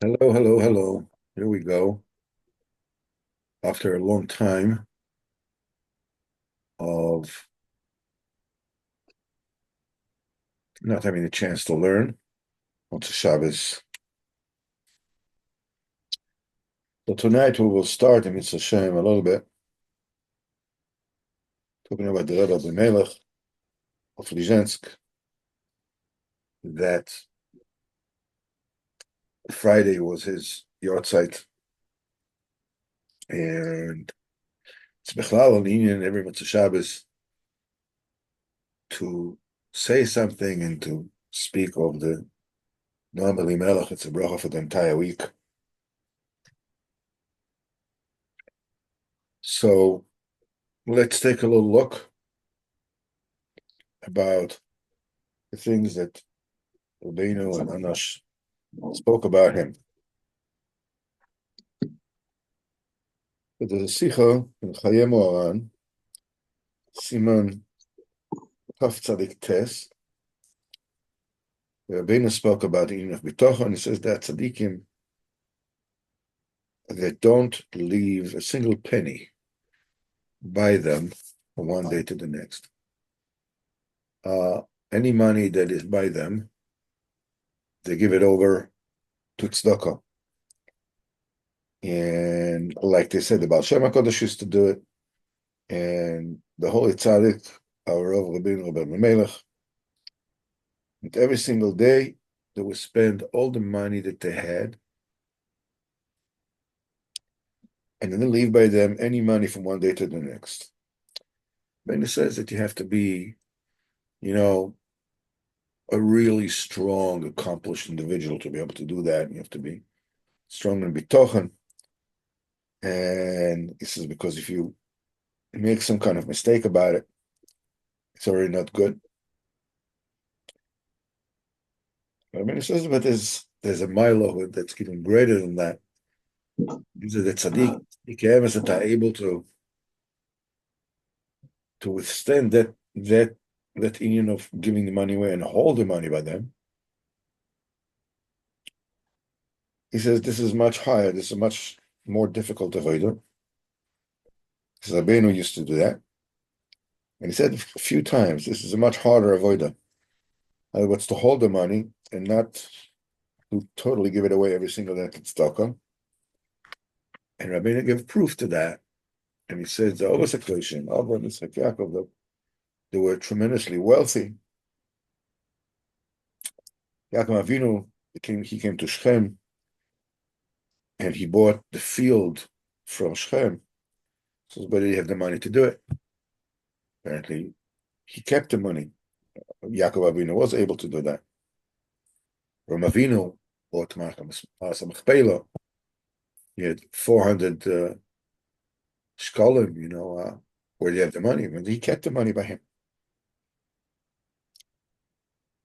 Hello, hello, hello. Here we go. After a long time of not having a chance to learn, Motzey Shabbos. So tonight we will start in Mitzvah Shem a little bit, talking about the Rebbe Elimelech of Lizhensk, that Friday was his yahrzeit, and it's Bechlal Union every Motzey Shabbos to say something and to speak of the Noam Elimelech. It's a bracha for the entire week. So let's take a little look about the things that Rabbeinu and Anash spoke about him. But there's a Sikha in Haran, Siman Kaf Tzadik Tes. Rabbeinu spoke about the union of Bitochon. He says that tzaddikim that don't leave a single penny by them from one day to the next. Any money that is by them, they give it over to tzedakah. And like they said, the Baal Shem HaKadosh used to do it, and the Holy Tzadik, our Rav Rabbeinu Rebbe Elimelech, and every single day they would spend all the money that they had, and then leave by them any money from one day to the next. Then it says that you have to be, a really strong, accomplished individual to be able to do that. You have to be strong and bitochen. And this is because if you make some kind of mistake about it, it's already not good. I mean, it says, but there's a milo that's even greater than that. These are the tzaddik, that are able to withstand that union of giving the money away and hold the money by them. He says this is much higher. This is much more difficult avodah. Because Rabbeinu used to do that, and he said a few times this is a much harder avodah. In other words, to hold the money and not to totally give it away every single day to tzedakah. And Rabbeinu gave proof to that, and he says the Ovasaklation, Avraham, Yitzchak, Yaakov, they were tremendously wealthy. Yaakov Avinu he came to Shechem, and he bought the field from Shechem. So, but he had the money to do it. Apparently, he kept the money. Yaakov Avinu was able to do that. Ram Avinu bought Machpelah. He had 400 shkalim, where do you have the money? And he kept the money by him.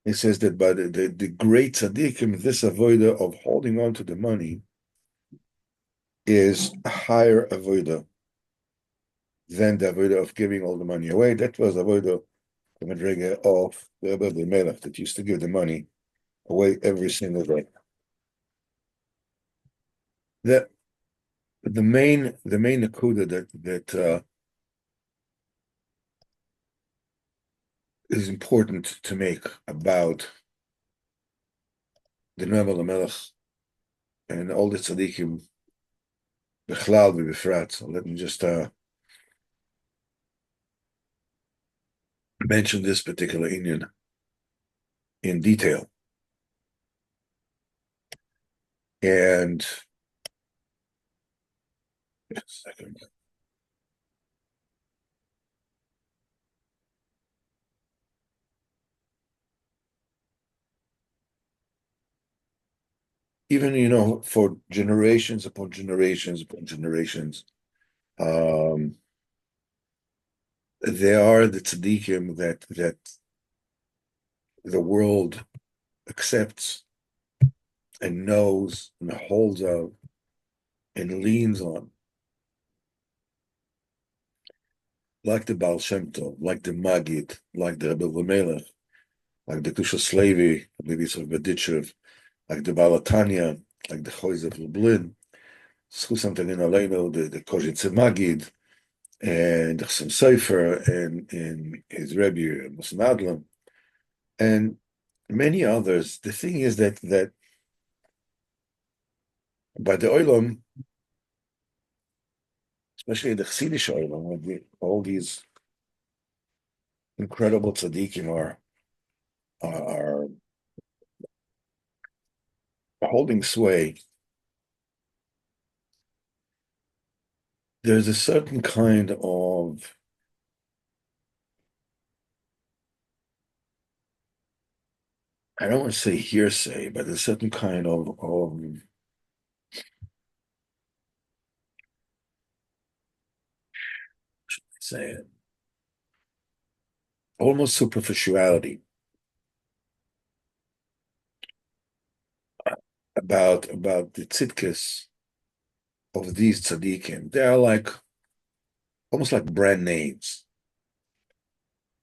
He says that by the great tzaddikim, this avodah of holding on to the money is a higher avodah than the avodah of giving all the money away. That was the avodah, the madrega of the Rebbe Elimelech, that used to give the money away every single day. The main nakuda that is important to make about the Noam Elimelech and all the tzaddikim bechlal v'befrat. So let me just mention this particular inyan in detail. And just a second. Even for generations upon generations upon generations, there are the tzaddikim that the world accepts and knows and holds of and leans on, like the Baal Shem Tov, like the Magid, like the Rebbe Elimelech, like the Kushas Levi, the Yitzchak Berditchev, like the Baal Tanya, like the Choiz of Lublin, Schusam Tagin Aleinu, the Kozhitz Magid, and the Chasam Sofer, and his Rebbe, Moshe Nadlam, and many others. The thing is that by the Olam, especially the Chassidish Olam, all these incredible tzaddikim are holding sway. There's a certain kind of, I don't want to say hearsay, but a certain kind of say it, almost superficiality about the tzidkes of these tzaddikim. They are like almost like brand names.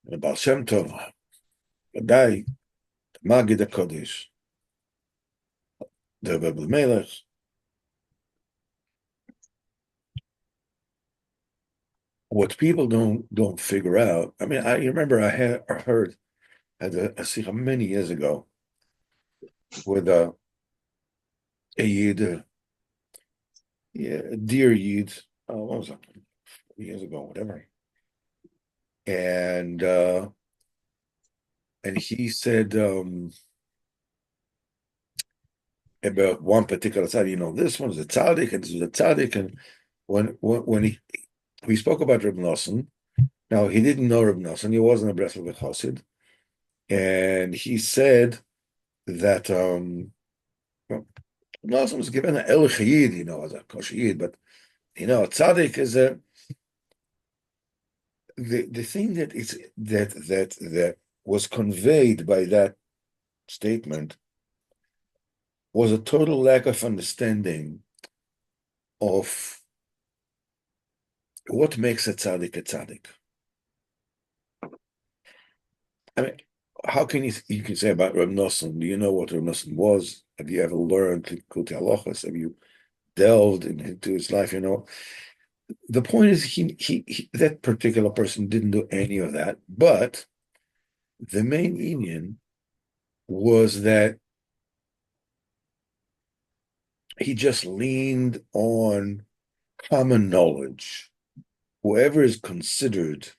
The Baal Shem Tov, Wadai, Magid HaKodesh, the Rebbe Elimelech. What people don't figure out. I mean, I remember I heard at a sikha many years ago with a yid, yeah, a dear yid. What was that? Years ago, whatever. And he said about one particular tzaddik. This one's a tzaddik, and this is a tzaddik. And when we spoke about Reb Nosson, now he didn't know Reb Nosson. He wasn't a Breslov Chassid, and he said that well, Nosson was given an El Chayid, as a kosher yid, but a tzaddik is the thing that was conveyed by that statement was a total lack of understanding of what makes a tzaddik a tzaddik. I mean, how can you can say about Reb Nosson? Do you know what Reb Nosson was? Have you ever learned Likutei Halachos? Have you delved into his life? The point is, he that particular person didn't do any of that. But the main union was that he just leaned on common knowledge. Whoever is considered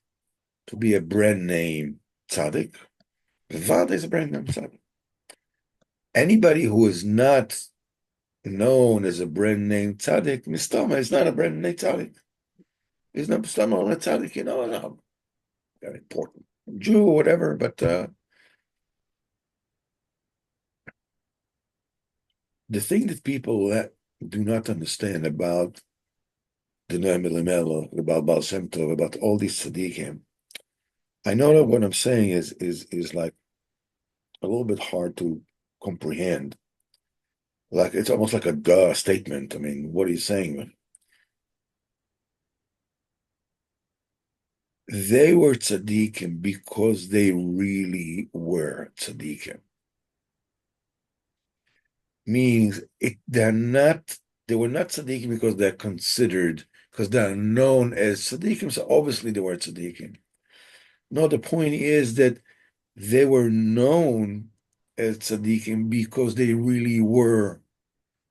to be a brand name tzaddik, Vada is a brand name tzaddik. Anybody who is not known as a brand name tzaddik, mistama is not a brand name tzaddik. He's not mistama on a tzaddik, no, very important Jew or whatever, but the thing that people do not understand about the Noam Elimelech, about Baal Shem Tov, about all these tzaddikim, I know that what I'm saying is like a little bit hard to comprehend. Like it's almost like a duh statement. I mean, what are you saying? They were tzaddikim because they really were tzaddikim. Means they were not tzaddikim because they're considered, because they're known as tzaddikim, so obviously they were tzaddikim. No, the point is that they were known as tzaddikim because they really were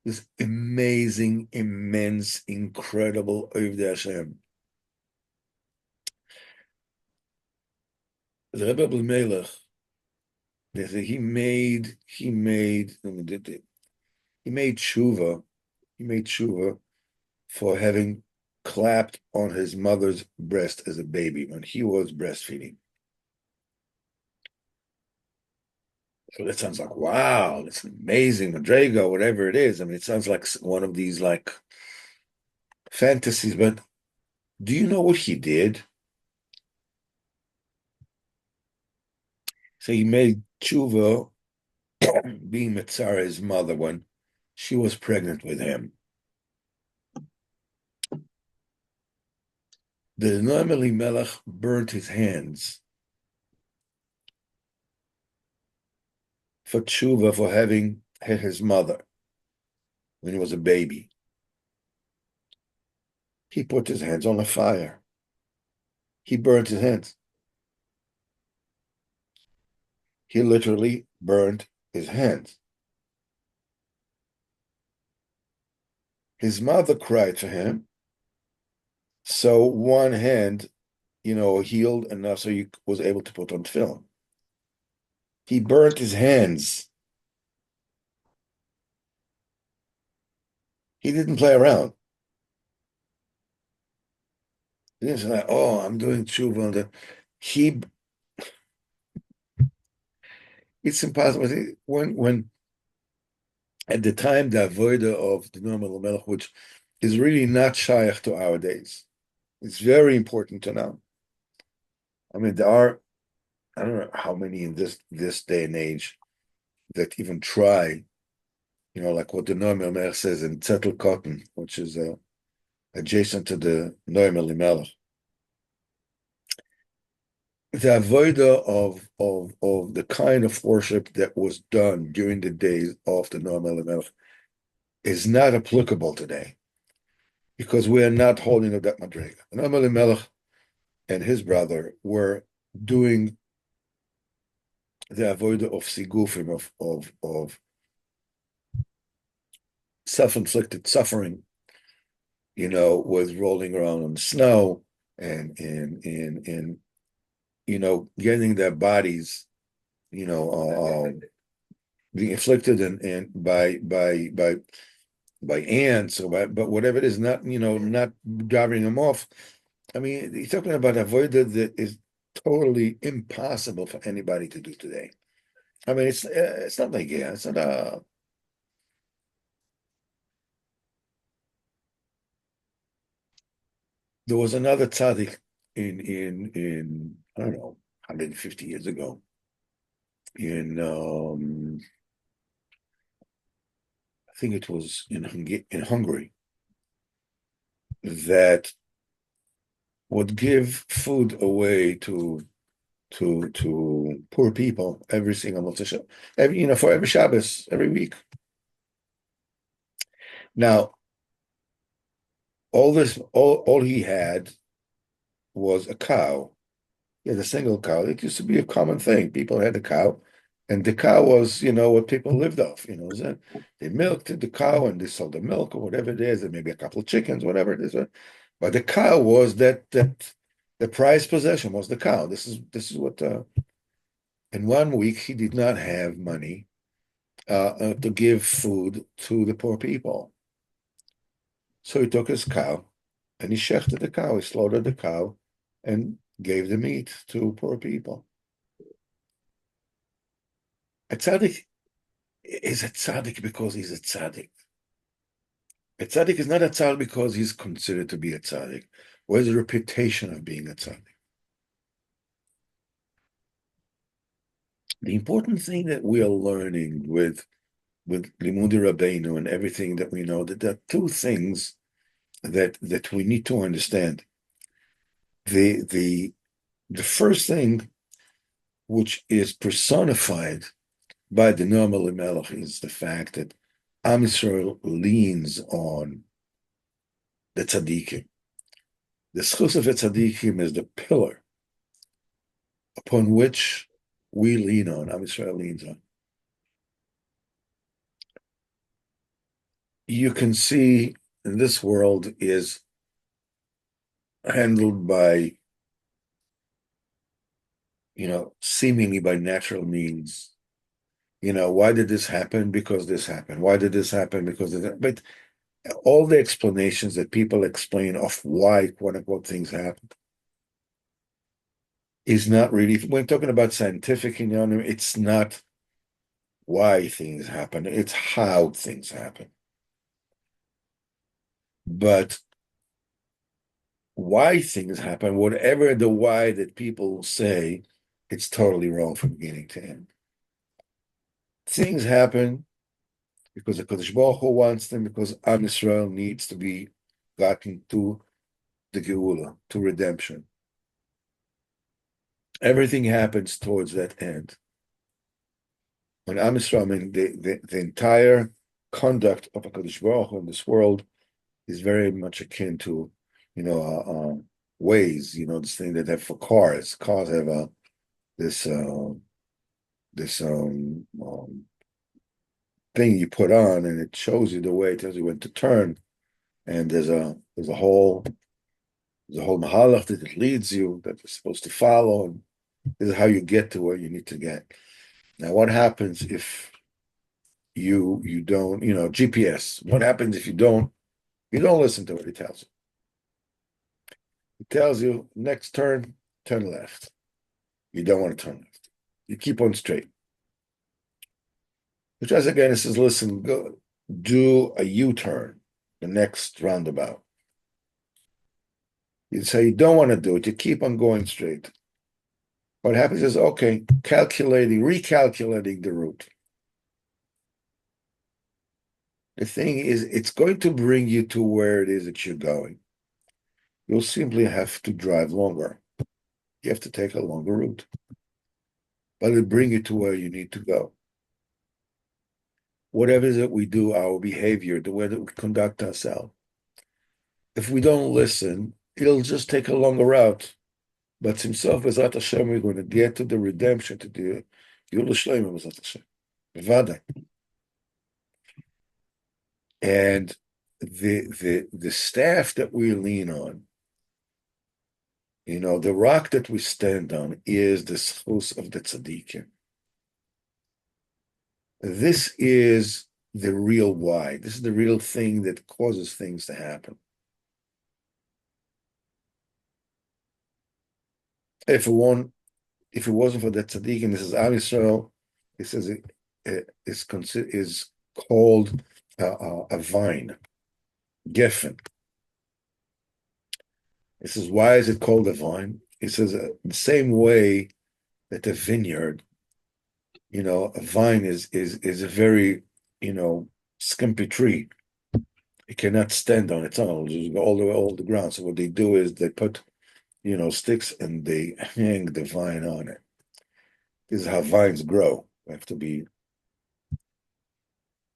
this amazing, immense, incredible Ovdei Hashem. The Rebbe Elimelech, they say he made tshuva for having clapped on his mother's breast as a baby when he was breastfeeding. So that sounds like, wow, that's an amazing madrega, whatever it is. I mean, it sounds like one of these like fantasies, but do you know what he did? So he made tshuva being Metzara, his mother, when she was pregnant with him. The Noam Elimelech burnt his hands for tshuva for having his mother. when he was a baby. He put his hands on the fire. He burnt his hands. He literally burned his hands. His mother cried for him. So one hand, healed enough so he was able to put on film. He burnt his hands. He didn't play around. He didn't say, "Oh, I'm doing tshuva." He, it's impossible. When at the time the avodah of the normal melech, which is really not shaykh to our days, it's very important to know. I mean, there are, I don't know how many in this day and age that even try, like what the normal melech says in Zettel Cotton, which is adjacent to the normal melech. The avodah of the kind of worship that was done during the days of the Noam Elimelech is not applicable today because we are not holding of that madrega. Noam Elimelech and his brother were doing the avodah of sigufim, of self-inflicted suffering, with rolling around on the snow and getting their bodies, being inflicted and by ants but whatever it is, not not driving them off. I mean, you're talking about avodah that is totally impossible for anybody to do today. I mean, it's not like it's not a. There was another tzaddik in I don't know 150 years ago in I think it was in Hungary that would give food away to poor people every single Motzey Shabbos, for every Shabbos, every week. Now, all he had was a cow. He had a single cow. It used to be a common thing. People had a cow, and the cow was, what people lived off. They milked the cow and they sold the milk or whatever it is, and maybe a couple of chickens, whatever it is. But the cow was that the prized possession was the cow. This is what. In 1 week, he did not have money to give food to the poor people. So he took his cow and he shechted the cow. He slaughtered the cow and gave the meat to poor people. A tzaddik is a tzaddik because he's a tzaddik. A tzaddik is not a tzaddik because he's considered to be a tzaddik, or has a reputation of being a tzaddik. The important thing that we are learning with Limudi Rabbeinu and everything that we know, that there are two things that we need to understand. The first thing, which is personified by the normal Elimelech, is the fact that Am Yisrael leans on the Tzadikim. The Sochos of the Tzadikim is the pillar upon which we lean on, Am Yisrael leans on. You can see this world is handled by, seemingly by natural means. Why did this happen? Because this happened. Why did this happen? Because of that. But all the explanations that people explain of why, quote unquote, things happen is not really, when talking about scientific, it's not why things happen, it's how things happen. But why things happen, whatever the why that people say, it's totally wrong from beginning to end. Things happen because the Kodesh Baruch Hu wants them, because Am Yisrael needs to be gotten to the Geula, to redemption. Everything happens towards that end. When Am Yisrael, the entire conduct of HaKadosh Baruch Hu in this world is very much akin to, ways, this thing that they have for cars. Cars have this thing you put on, and it shows you the way, it tells you when to turn, and there's a whole mahalach that it leads you, that you're supposed to follow, and this is how you get to where you need to get. Now, what happens if you don't, GPS? What happens if you don't listen to what he tells you? He tells you next turn left. You don't want to turn left. You keep on straight. He tries again. He says, "Listen, go do a U-turn, the next roundabout." You say you don't want to do it. You keep on going straight. What happens is, okay, recalculating the route. The thing is, it's going to bring you to where it is that you're going. You'll simply have to drive longer. You have to take a longer route. But it'll bring you to where you need to go. Whatever it is that we do, our behavior, the way that we conduct ourselves, if we don't listen, it'll just take a longer route. But himself, Bezat Hashem, we're going to get to the redemption, to the Yul Shleima, Bezat Hashem. Vada. And the staff that we lean on, the rock that we stand on is the Sochos of the Tzadikim. This is the real why. This is the real thing that causes things to happen. If it wasn't for the Tzadikim, this is Am Yisrael. It says it is called a vine, geffen. It says, why is it called a vine? It says the same way that a vineyard, a vine is a very, skimpy tree. It cannot stand on its own. It'll just go all the ground. So what they do is they put, sticks, and they hang the vine on it. This is how vines grow. They have to be.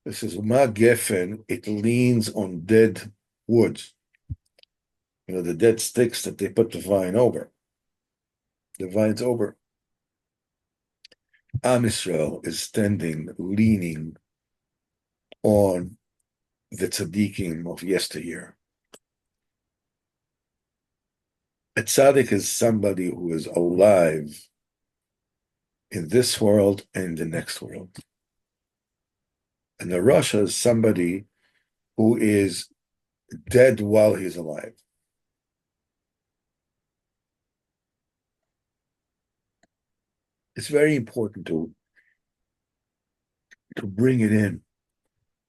This is Ma Geffen. It leans on dead woods. The dead sticks that they put the vine over. The vine's over. Am Yisrael is standing, leaning on the tzaddikim of yesteryear. A tzaddik is somebody who is alive in this world and the next world. And the Rasha is somebody who is dead while he's alive. It's very important to bring it in.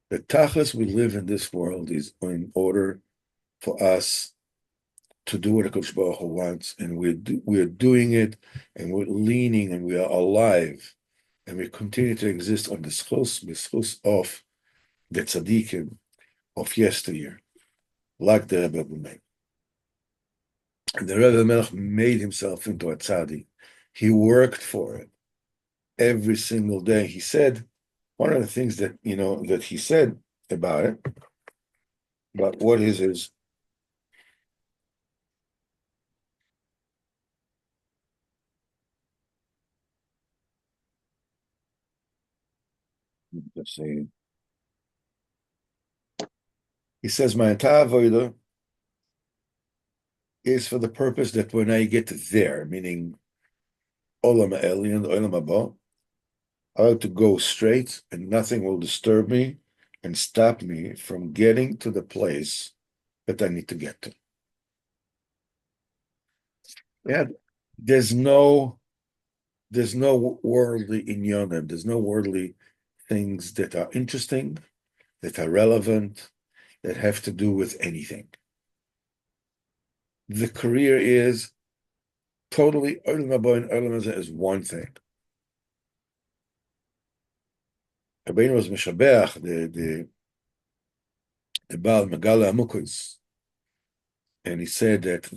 The tachlis we live in this world is in order for us to do what HaKadosh Baruch Hu wants, and we're doing it, and we're leaning, and we are alive, and we continue to exist on the schus of the tzaddikim of yesteryear, like the Rebbe made. And the Rebbe Elimelech made himself into a tzaddik. He worked for it every single day. He said, one of the things that, that he said about it, about what is his, let's see, he says, my entire avodah is for the purpose that when I get there, meaning Olam Ha'elyon, Olam Haba, I have to go straight and nothing will disturb me and stop me from getting to the place that I need to get to. Yeah, there's no worldly inyanim, there's no worldly things that are interesting, that are relevant, that have to do with anything. The career is totally Olam Haba and Olam Hazeh is one thing. Rabbeinu was Meshabeach, the Baal Megala Amukos, and he said that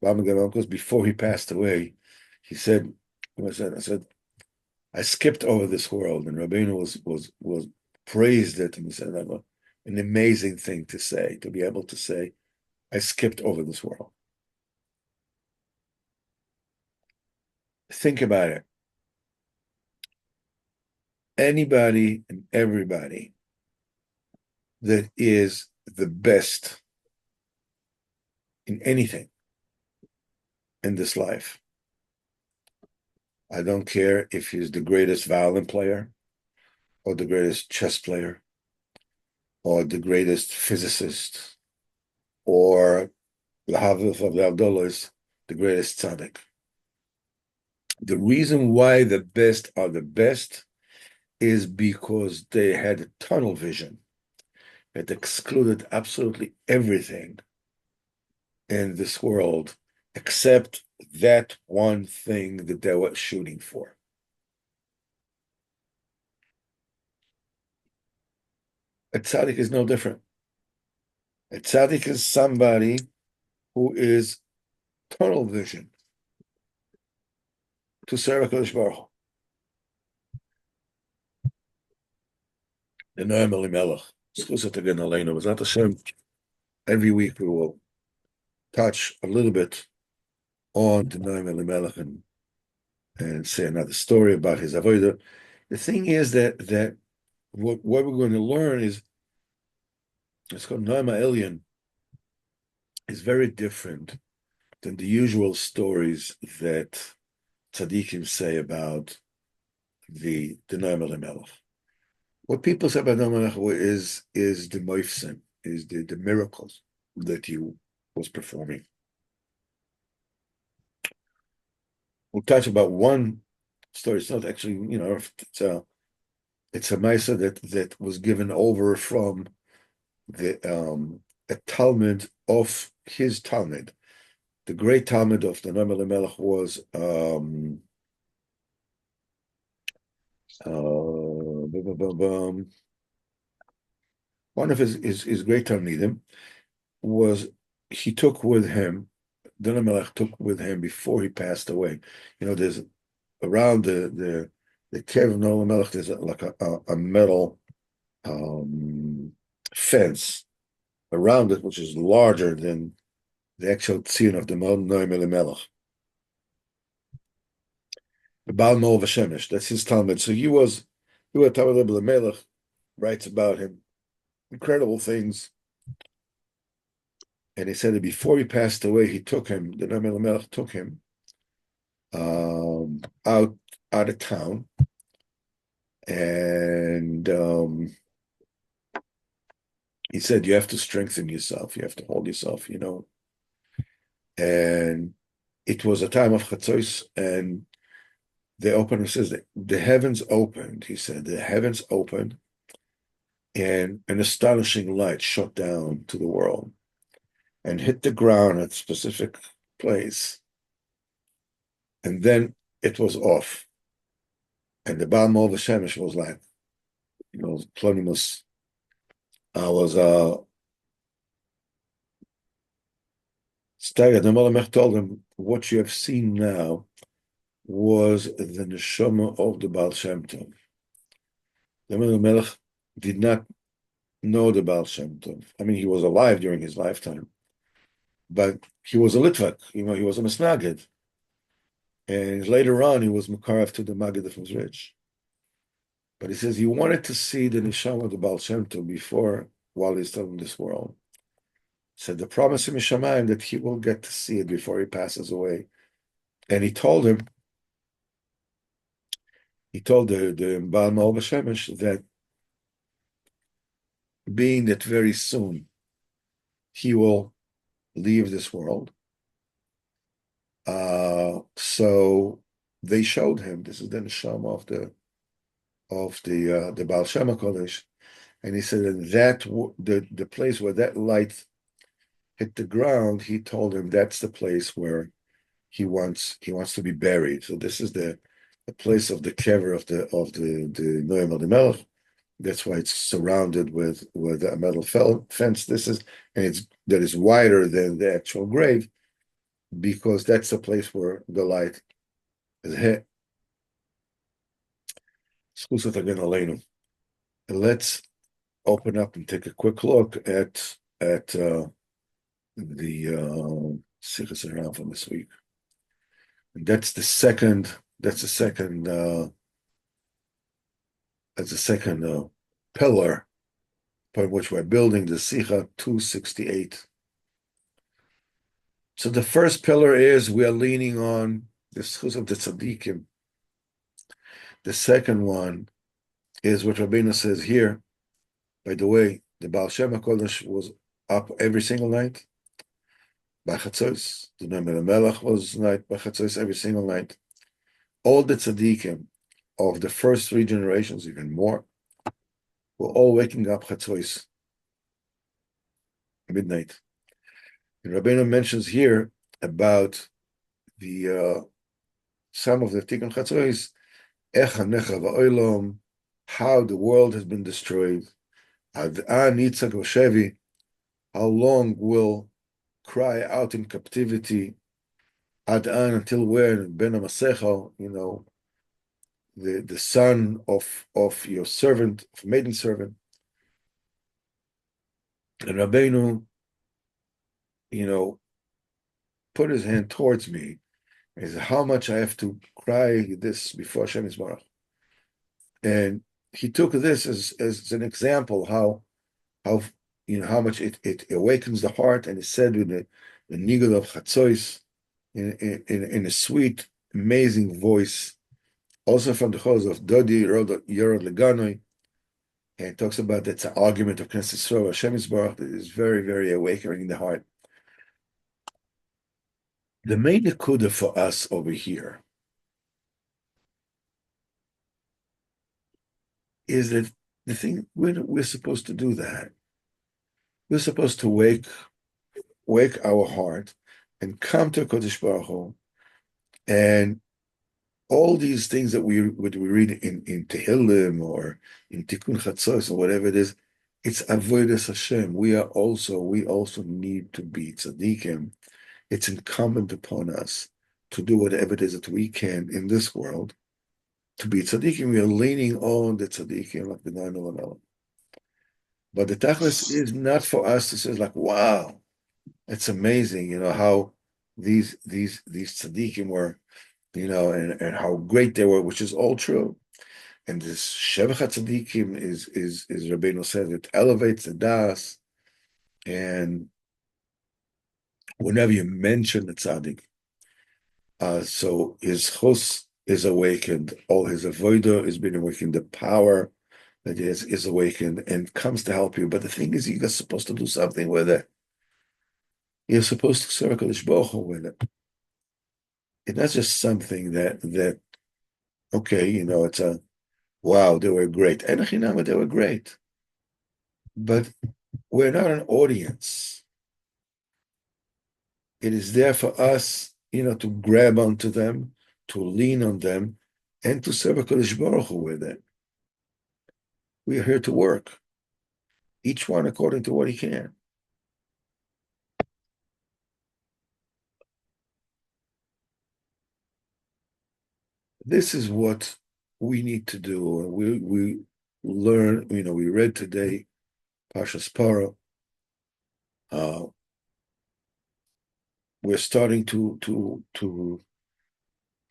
Baal Megala Amukos, before he passed away, he said, I said, I skipped over this world, and Rabbeinu was praised it, and he said, an amazing thing to say, to be able to say, I skipped over this world. Think about it. Anybody and everybody that is the best in anything in this life, I don't care if he's the greatest violin player or the greatest chess player or the greatest physicist or the Havif of the Abdullahs, the greatest Tzadik. The reason why the best are the best is because they had tunnel vision. It excluded absolutely everything in this world except that one thing that they were shooting for. A tzaddik is no different. A tzaddik is somebody who is tunnel vision to serve HaKadosh Baruch Hu. The Noam Elimelech, Schusat again Aleinu, B'ezrat Hashem. Every week we will touch a little bit on the Noam Elimelech and say another story about his avodah. The thing is that what we're going to learn is, it's called Noam Elyon, is very different than the usual stories that tzaddikim say about the Noam Elimelech. What people say about Noam Elimelech is the moifsim, is the miracles that he was performing. We'll touch about one story. It's not actually, it's a Maisa that was given over from the a Talmud of his Talmud. The great Talmud of the Noam Elimelech was one of his great Talmidim was, he took with him, the Noam Elimelech took with him before he passed away. There's around the cave of Noam Elimelech, there's like a metal fence around it, which is larger than the actual tzin of the Noam Elimelech. The Baal Mo'ov Hashemesh, that's his Talmud. So he was Talmud Rebbe Elimelech, writes about him, incredible things. And he said that before he passed away, the Noam Elimelech took him out of town, and he said, you have to strengthen yourself, you have to hold yourself, And it was a time of Chatzos, and the opener says that the heavens opened. He said the heavens opened, and an astonishing light shot down to the world and hit the ground at a specific place. And then it was off. And the Baal Mo'ov Hashemesh was like, Plonimus. Staggered. The Melech told him, what you have seen now was the neshama of the Baal Shem Tov. The Melech did not know the Baal Shem Tov. I mean, he was alive during his lifetime, but he was a Litvak, he was a Mesnaged. And later on, he was Mukarav to the Maggid of Mizrich. But he says he wanted to see the neshama of the Baal Shem Tov while he's still in this world. Said the promise of Mishamayim that he will get to see it before he passes away. And he told the Baal Mo'ov Hashemesh that being that very soon he will leave this world, so they showed him, this is the neshama of the Baal Shem HaKodesh, and he said that the place where that light hit the ground, he told him that's the place where he wants to be buried. So this is the place of the kever of the Noam Elimelech. That's why it's surrounded with a metal fence. That is wider than the actual grave, because that's the place where the light is hit. let's open up and take a quick look at the Sichos Haran from this week. And that's the second. That's the second. That's the second pillar upon which we're building the Sicha 268. So the first pillar is we are leaning on the schus of the tzaddikim. The second one is what Rabbeinu says here. By the way, the Baal Shem HaKodesh was up every single night by Chatzos. The Elimelech was night by Chatzos every single night. All the tzaddikim of the first three generations, even more, were all waking up Chatzos midnight. And Rabbeinu mentions here about the some of the Tikkun Chatzos, how the world has been destroyed. How long will cry out in captivity? Until when? Ben Amasecha, the son of your servant, of maiden servant. And Rabbeinu, put his hand towards me. He said, how much I have to cry this before Hashem Yisbarach. And he took this as an example how much it awakens the heart, and he said with the nigel of Chatzos in a sweet, amazing voice, also from the Chos of Dodi Yorod Leganoi, and it talks about that's an argument of Knesset Yisrael, Hashem Yisbarach, that is very, very awakening in the heart. The main nekuda for us over here is that the thing we're supposed to do that. We're supposed to wake our heart and come to Kodesh Baruch Hu, and all these things that we read in Tehillim or in Tikkun Chatzos or whatever it is, it's avodas Hashem. We also need to be tzaddikim. It's incumbent upon us to do whatever it is that we can in this world to be tzaddikim. We are leaning on the tzaddikim like B'nai Olam. But the tachlis is not for us to say like, wow, it's amazing, how these tzaddikim were, and how great they were, which is all true. And this Shevach tzaddikim is Rabbeinu said, it elevates the das, and whenever you mention the tzaddik, so his chus is awakened, all his avodah is being awakened, the power that is awakened and comes to help you. But the thing is, you're supposed to do something with it. You're supposed to serve Kodesh Baruch Hu with it. It's not just something that okay, it's a wow, they were great. And they were great. But we're not an audience. It is there for us, to grab onto them, to lean on them, and to serve Kodesh Baruch Hu with it. We are here to work, each one according to what he can. This is what we need to do. We learn, we read today Parshas Parah. We're starting to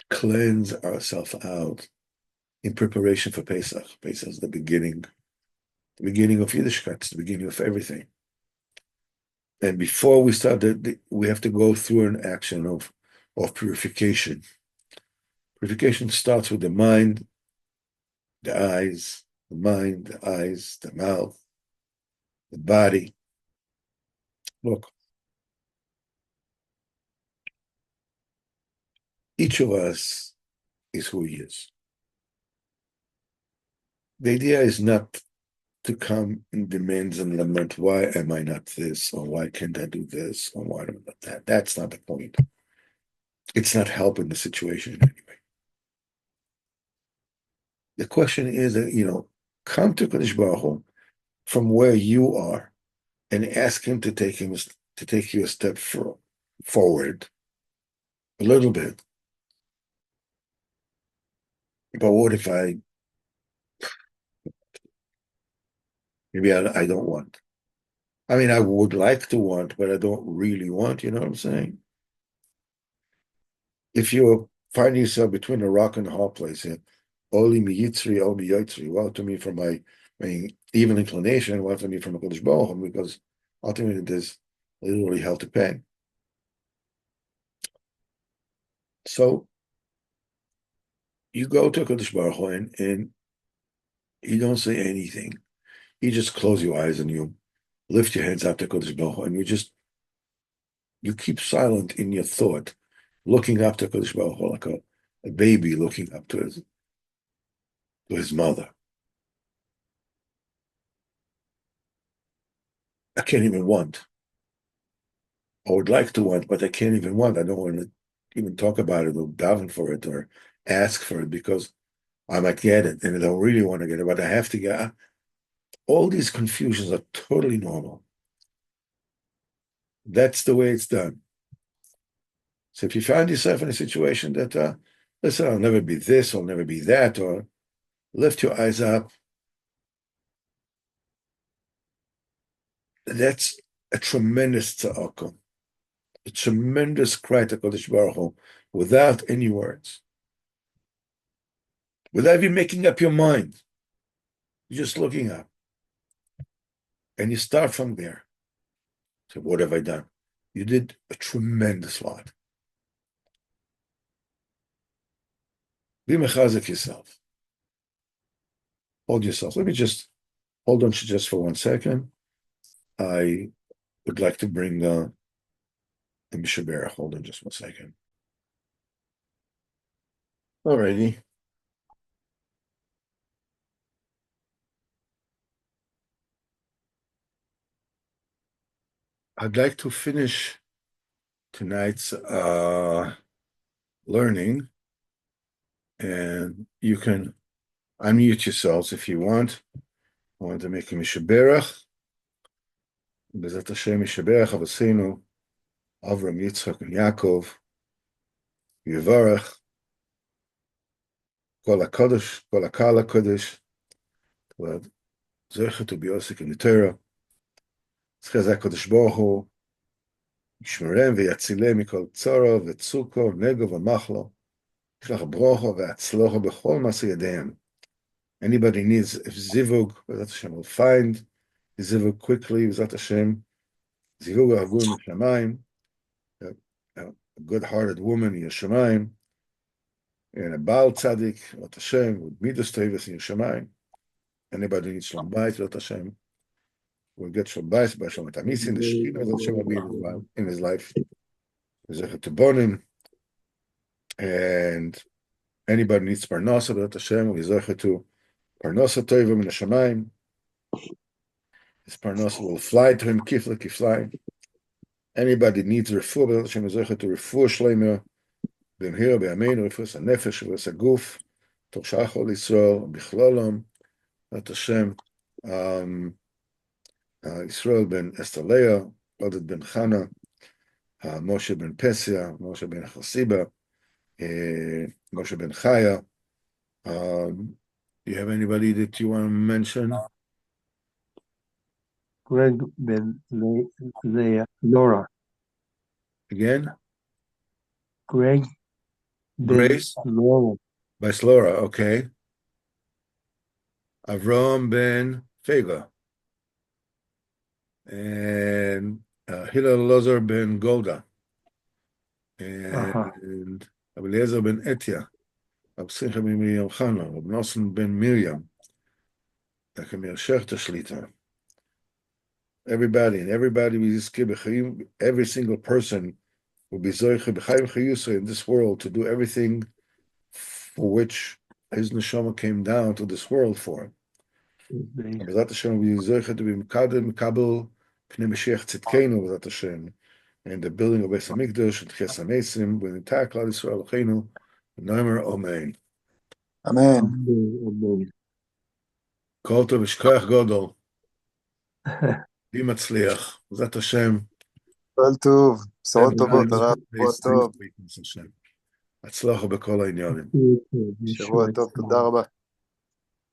cleanse ourselves out in preparation for Pesach. Pesach is the beginning of Yiddishkeit, it's the beginning of everything. And before we start, we have to go through an action of purification. Purification starts with the mind, the eyes, the mouth, the body. Look, each of us is who he is. The idea is not to come in demands and lament, why am I not this, or why can't I do this, or why am I not that? That's not the point. It's not helping the situation in any way. The question is that, come to Kodesh Baruch Hu from where you are and ask him to take you a step forward a little bit. But what if I Maybe I don't want. I mean, I would like to want, but I don't really want, you know what I'm saying? If you find yourself between a rock and a hard place, Oli mi yitzri, Oli mi yotzri, well to me from my evil inclination, well to me from a Kodesh Baruch Hu, because ultimately there's literally hell to pay. So you go to Kodesh Baruch Hu and you don't say anything. You just close your eyes and you lift your hands up to Kodesh Baruch Hu, and you keep silent in your thought, looking up to Kodesh Baruch Hu like a baby looking up to his mother. I can't even want. I would like to want, but I can't even want. I don't want to even talk about it or daven for it or ask for it because I might get it and I don't really want to get it, but I have to get it. All these confusions are totally normal. That's the way it's done. So if you find yourself in a situation that, listen, I'll never be this, I'll never be that, or lift your eyes up, that's a tremendous tza'akah, a tremendous cry to Kodesh Baruch Hu, without any words, without even making up your mind. You're just looking up. And you start from there. So what have I done? You did a tremendous lot. Be mechazik yourself. Hold yourself. Let me just hold on just for 1 second. I would like to bring the Mishabera. Hold on just 1 second. Alrighty. I'd like to finish tonight's learning, and you can unmute yourselves if you want. I want to make a Mishaberach. Bezat Hashem Mishaberach Avosenu Avram Yitzchak and Yaakov Yevarach Kol HaKadosh Kol HaKal HaKadosh Zeichet to be Osik in the Torah. Tzchaz HaKadosh Baruch Hu Yishmerem v'yatzilem mikol tzara v'tzuko nego v'machlo Yishlach brocho v'atzlocho b'chol ma'aseh yadeim. Anybody needs zivug, B'ezat Hashem will find zivug quickly, B'ezat Hashem. Zivug ha'avur m'shamayim, a good-hearted woman in Yerushalayim, and a Baal Tzadik, B'ezat Hashem, with midas tevis in Yerushalayim. Anybody needs shalom bayit, B'ezat Hashem, will get shalom bayit by shalom tamisin. The Shekhinah, B'ezat Hashem, will be in his life. Zechet Tibonim, and anybody needs parnasa, B'ezat Hashem, will be zechet to parnasa tovim in Hashemayim. His parnasa will fly to him, kifla kiflayim. Anybody needs refuah, B'ezat Hashem, will zechet to refuah shleima, b'mhira b'yameinu, refuah sanefesh, refuah saguf, toch shachol Yisrael, b'chlolom, B'ezat Hashem. Yisrael ben Estaleah, Oded ben Chana, Moshe ben Pesia, Moshe ben Chasiba, Moshe ben Chaya. You have anybody that you want to mention? Greg ben Laura. Again? Greg ben Grace? Laura. By Slora, okay. Avram ben Fega. And Hillel Lozer ben Golda. And Abeliezer ben Etya. Absimcha ben Miriam Chana. Abnoson ben Miriam. Kamir Shechter Shlita. Everybody every single person will be zoiche b'chayim chayusa in this world to do everything for which his neshama came down to this world for. B'ezat Hashem will be zoiche to be mikabel pnei Mashiach tzidkeinu b'ezat Hashem, and the building of Beis Hamikdash and Ches HaMeisim with the entire Klal Yisrael Aleinu. Noimer Amen. Amen. Kol tov v'shkoyach godol. Be matzliach. B'ezat Hashem. כל טוב, בשורות טובות, הרב, שבוע טוב. הצלחה בכל העניינים. שבוע טוב, תודה רבה.